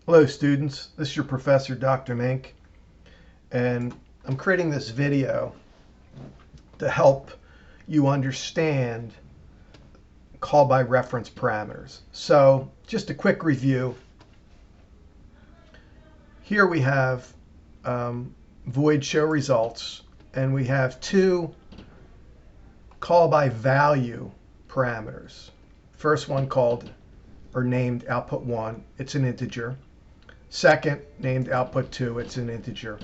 Hello students, this is your professor Dr. Mink, and I'm creating this video to help you understand call by reference parameters. So just a quick review. Here we have void show results, and we have two call by value parameters. First one called or named output 1, it's an integer. Second, named output 2, it's an integer.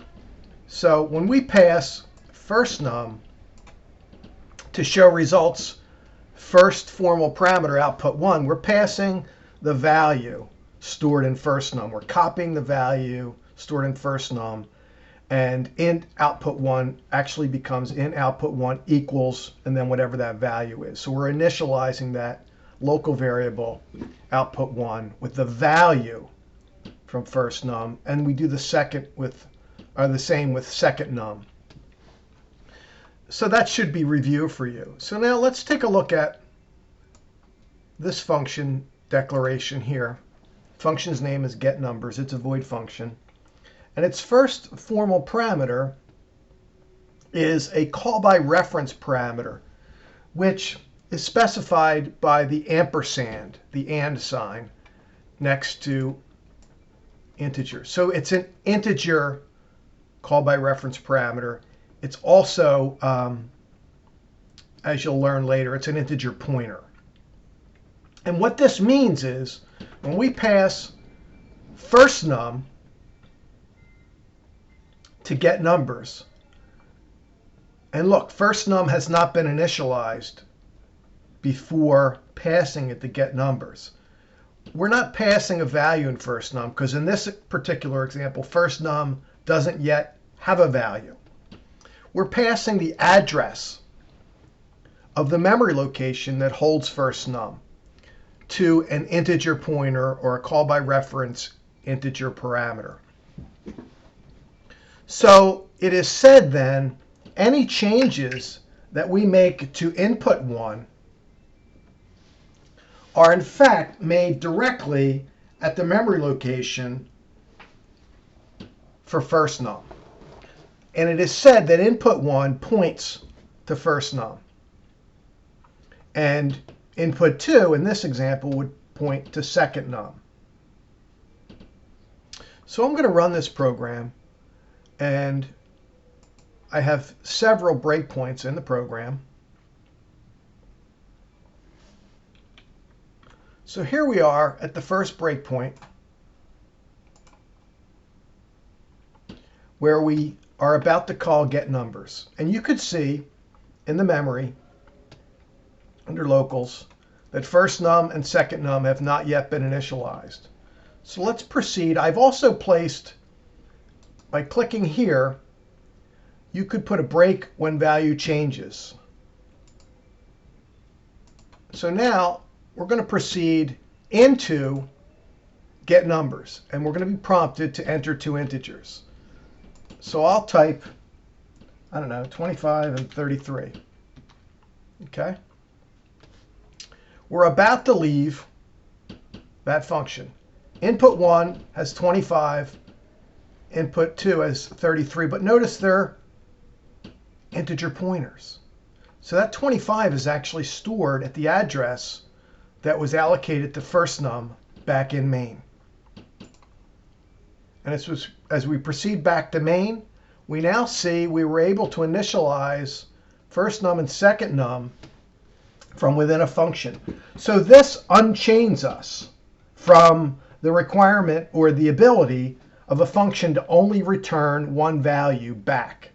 So when we pass FirstNumb to show results, first formal parameter output 1, we're passing the value stored in FirstNumb. We're copying the value stored in FirstNumb, and int output 1 actually becomes int output 1 equals, and then whatever that value is. So we're initializing that local variable output 1 with the value from FirstNumb, and we do the same with SecondNumb. So that should be review for you. So now let's take a look at this function declaration here. Function's name is getNumbers. It's a void function, and its first formal parameter is a call by reference parameter, which is specified by the ampersand, the and sign, next to integer. So it's an integer call by reference parameter. It's also, as you'll learn later, it's an integer pointer. And what this means is when we pass FirstNumb to getNumbers, and look, FirstNumb has not been initialized before passing it to getNumbers. We're not passing a value in FirstNumb because in this particular example, FirstNumb doesn't yet have a value. We're passing the address of the memory location that holds FirstNumb to an integer pointer or a call by reference integer parameter. So it is said then, any changes that we make to input 1 are in fact made directly at the memory location for FirstNumb. And it is said that input 1 points to FirstNumb. And input 2, in this example, would point to SecondNumb. So I'm going to run this program, and I have several breakpoints in the program. So here we are at the first breakpoint, where we are about to call getNumbers. And you could see in the memory, under locals, that FirstNumb and SecondNumb have not yet been initialized. So let's proceed. I've also placed, by clicking here, you could put a break when value changes. So now we're going to proceed into getNumbers, and we're going to be prompted to enter two integers. So I'll type, I don't know, 25 and 33. Okay? We're about to leave that function. Input 1 has 25, input 2 has 33, but notice they're integer pointers. So that 25 is actually stored at the address that was allocated to FirstNumb back in main. And as we proceed back to main, we now see we were able to initialize FirstNumb and SecondNumb from within a function. So this unchains us from the requirement or the ability of a function to only return one value back.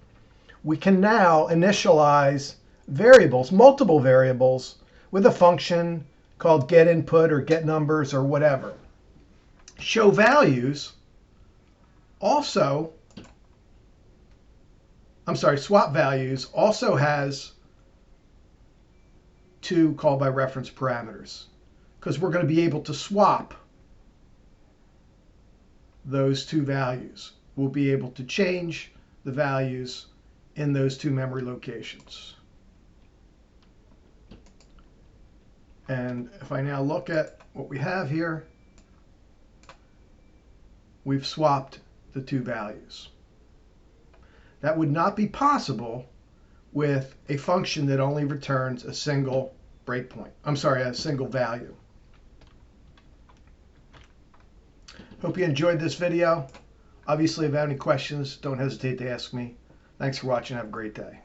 We can now initialize variables, multiple variables, with a function called getInput or getNumbers or whatever. Show values also, swap values also has two call by reference parameters, because we're going to be able to swap those two values. We'll be able to change the values in those two memory locations. And if I now look at what we have here, we've swapped the two values. That would not be possible with a function that only returns a single breakpoint. I'm sorry, a single value. Hope you enjoyed this video. Obviously, if you have any questions, don't hesitate to ask me. Thanks for watching. Have a great day.